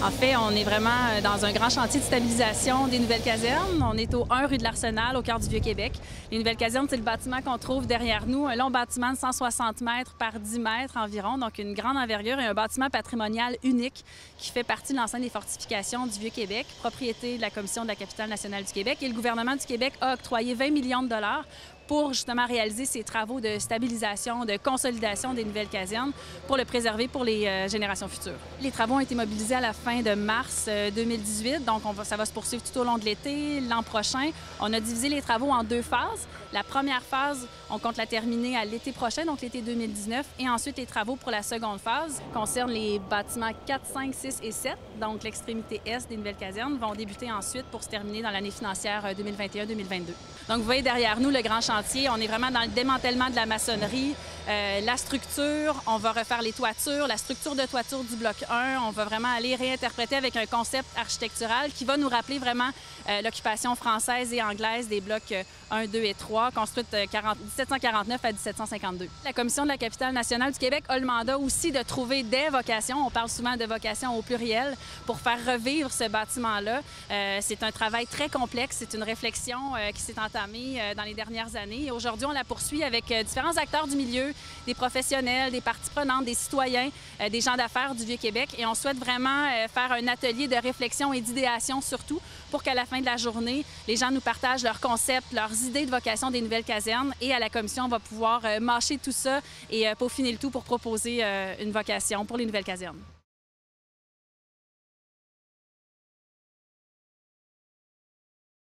En fait, on est vraiment dans un grand chantier de stabilisation des nouvelles casernes. On est au 1 rue de l'Arsenal, au cœur du Vieux-Québec. Les nouvelles casernes, c'est le bâtiment qu'on trouve derrière nous, un long bâtiment de 160 mètres par 10 mètres environ, donc une grande envergure et un bâtiment patrimonial unique qui fait partie de l'enceinte des fortifications du Vieux-Québec, propriété de la Commission de la capitale nationale du Québec. Et le gouvernement du Québec a octroyé 20 millions de dollars pour justement réaliser ces travaux de stabilisation, de consolidation des nouvelles casernes pour le préserver pour les générations futures. Les travaux ont été mobilisés à la fin de mars 2018, donc ça va se poursuivre tout au long de l'été. L'an prochain, on a divisé les travaux en 2 phases. La première phase, on compte la terminer à l'été prochain, donc l'été 2019, et ensuite les travaux pour la seconde phase concernent les bâtiments 4, 5, 6 et 7, donc l'extrémité est des nouvelles casernes, vont débuter ensuite pour se terminer dans l'année financière 2021-2022. Donc vous voyez derrière nous le grand chantier, on est vraiment dans le démantèlement de la maçonnerie, la structure, on va refaire les toitures, la structure de toiture du bloc 1, on va vraiment aller réinterpréter avec un concept architectural qui va nous rappeler vraiment l'occupation française et anglaise des blocs 1, 2 et 3, construites de 1749 à 1752. La Commission de la capitale nationale du Québec a le mandat aussi de trouver des vocations, on parle souvent de vocations au pluriel, pour faire revivre ce bâtiment-là. C'est un travail très complexe, c'est une réflexion qui s'est entamée dans les dernières années. Et aujourd'hui, on la poursuit avec différents acteurs du milieu, des professionnels, des parties prenantes, des citoyens, des gens d'affaires du Vieux-Québec. Et on souhaite vraiment faire un atelier de réflexion et d'idéation surtout pour qu'à la fin de la journée, les gens nous partagent leurs concepts, leurs idées de vocation des nouvelles casernes. Et à la commission, on va pouvoir mâcher tout ça et peaufiner le tout pour proposer une vocation pour les nouvelles casernes.